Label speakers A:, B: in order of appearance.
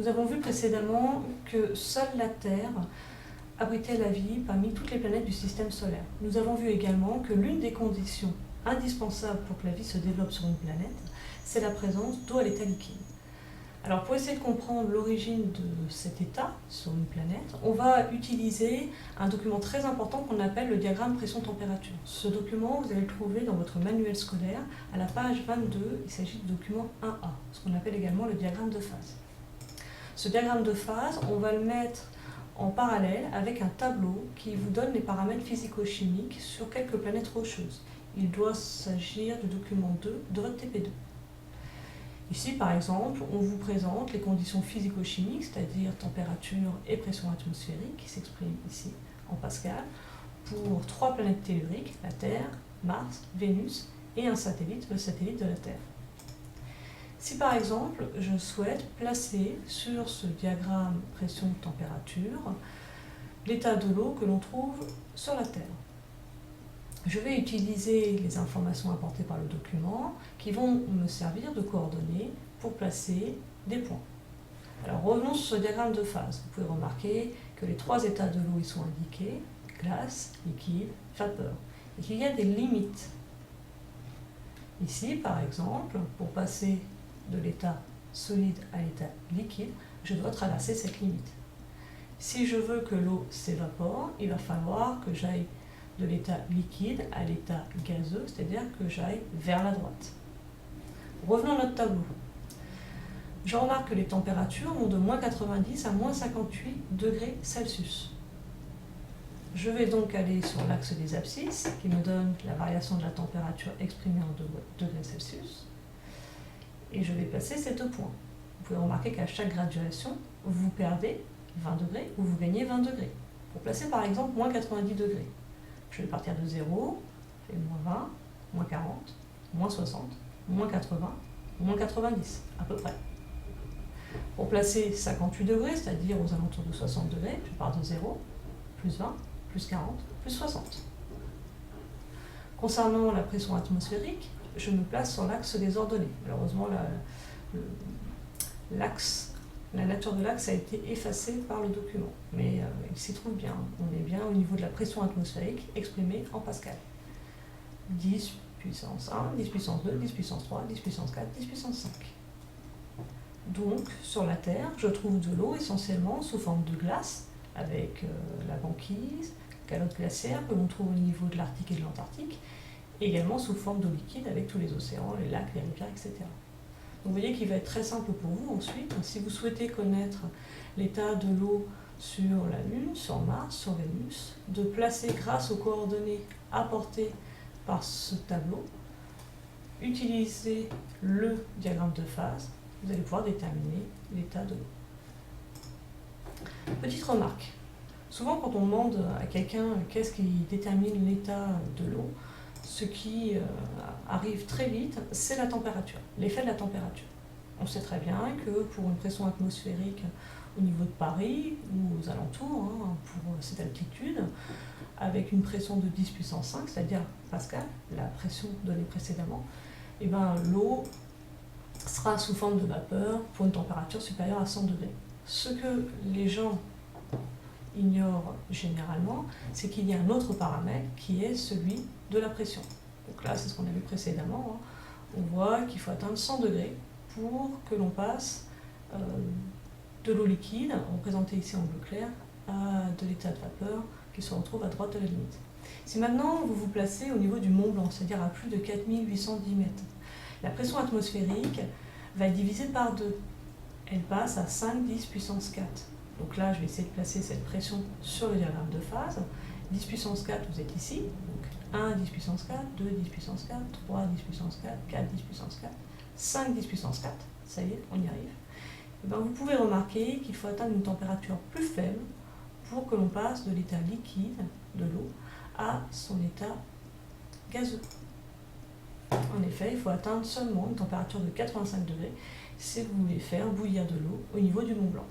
A: Nous avons vu précédemment que seule la Terre abritait la vie parmi toutes les planètes du système solaire. Nous avons vu également que l'une des conditions indispensables pour que la vie se développe sur une planète, c'est la présence d'eau à l'état liquide. Alors pour essayer de comprendre l'origine de cet état sur une planète, on va utiliser un document très important qu'on appelle le diagramme pression-température. Ce document, vous allez le trouver dans votre manuel scolaire à la page 22, il s'agit du document 1A, ce qu'on appelle également le diagramme de phase. Ce diagramme de phase, on va le mettre en parallèle avec un tableau qui vous donne les paramètres physico-chimiques sur quelques planètes rocheuses. Il doit s'agir du document 2 de votre TP2. Ici, par exemple, on vous présente les conditions physico-chimiques, c'est-à-dire température et pression atmosphérique, qui s'expriment ici en Pascal, pour 3 planètes telluriques, la Terre, Mars, Vénus et un satellite, le satellite de la Terre. Si par exemple, je souhaite placer sur ce diagramme pression-température l'état de l'eau que l'on trouve sur la Terre, je vais utiliser les informations apportées par le document qui vont me servir de coordonnées pour placer des points. Alors revenons sur ce diagramme de phase. Vous pouvez remarquer que les 3 états de l'eau y sont indiqués, glace, liquide, vapeur, et qu'il y a des limites. Ici, par exemple, pour passer de l'état solide à l'état liquide, je dois traverser cette limite. Si je veux que l'eau s'évapore, il va falloir que j'aille de l'état liquide à l'état gazeux, c'est-à-dire que j'aille vers la droite. Revenons à notre tableau. Je remarque que les températures vont de moins 90 à moins 58 degrés Celsius. Je vais donc aller sur l'axe des abscisses, qui me donne la variation de la température exprimée en degrés Celsius, et je vais placer ces 2 points. Vous pouvez remarquer qu'à chaque graduation, vous perdez 20 degrés ou vous gagnez 20 degrés. Pour placer par exemple moins 90 degrés, je vais partir de 0, je fais moins 20, moins 40, moins 60, moins 80, moins 90, à peu près. Pour placer 58 degrés, c'est-à-dire aux alentours de 60 degrés, je pars de 0, plus 20, plus 40, plus 60. Concernant la pression atmosphérique, je me place sur l'axe des ordonnées. Malheureusement, la nature de l'axe a été effacée par le document, mais il s'y trouve bien. On est bien au niveau de la pression atmosphérique exprimée en Pascal. 10 puissance 1, 10 puissance 2, 10 puissance 3, 10 puissance 4, 10 puissance 5. Donc, sur la Terre, je trouve de l'eau essentiellement sous forme de glace, avec la banquise, calotte glaciaire que l'on trouve au niveau de l'Arctique et de l'Antarctique, et également sous forme d'eau liquide avec tous les océans, les lacs, les rivières, etc. Donc vous voyez qu'il va être très simple pour vous ensuite, si vous souhaitez connaître l'état de l'eau sur la Lune, sur Mars, sur Vénus, de placer grâce aux coordonnées apportées par ce tableau, utilisez le diagramme de phase, vous allez pouvoir déterminer l'état de l'eau. Petite remarque, souvent quand on demande à quelqu'un qu'est-ce qui détermine l'état de l'eau, ce qui arrive très vite, c'est la température, l'effet de la température. On sait très bien que pour une pression atmosphérique au niveau de Paris ou aux alentours, pour cette altitude, avec une pression de 10 puissance 5, c'est-à-dire Pascal, la pression donnée précédemment, et l'eau sera sous forme de vapeur pour une température supérieure à 100 degrés. Ce que les gens ignorent généralement, c'est qu'il y a un autre paramètre qui est celui de la pression. Donc là, c'est ce qu'on a vu précédemment. On voit qu'il faut atteindre 100 degrés pour que l'on passe de l'eau liquide, représentée ici en bleu clair, à de l'état de vapeur qui se retrouve à droite de la limite. Si maintenant vous vous placez au niveau du Mont Blanc, c'est-à-dire à plus de 4810 mètres, la pression atmosphérique va être divisée par 2. Elle passe à 5 10 puissance 4. Donc là, je vais essayer de placer cette pression sur le diagramme de phase. 10 puissance 4, vous êtes ici. Donc 1 10 puissance 4, 2 10 puissance 4, 3 10 puissance 4, 4 10 puissance 4, 5 10 puissance 4. Ça y est, on y arrive. Et vous pouvez remarquer qu'il faut atteindre une température plus faible pour que l'on passe de l'état liquide de l'eau à son état gazeux. En effet, il faut atteindre seulement une température de 85 degrés si vous voulez faire bouillir de l'eau au niveau du Mont Blanc.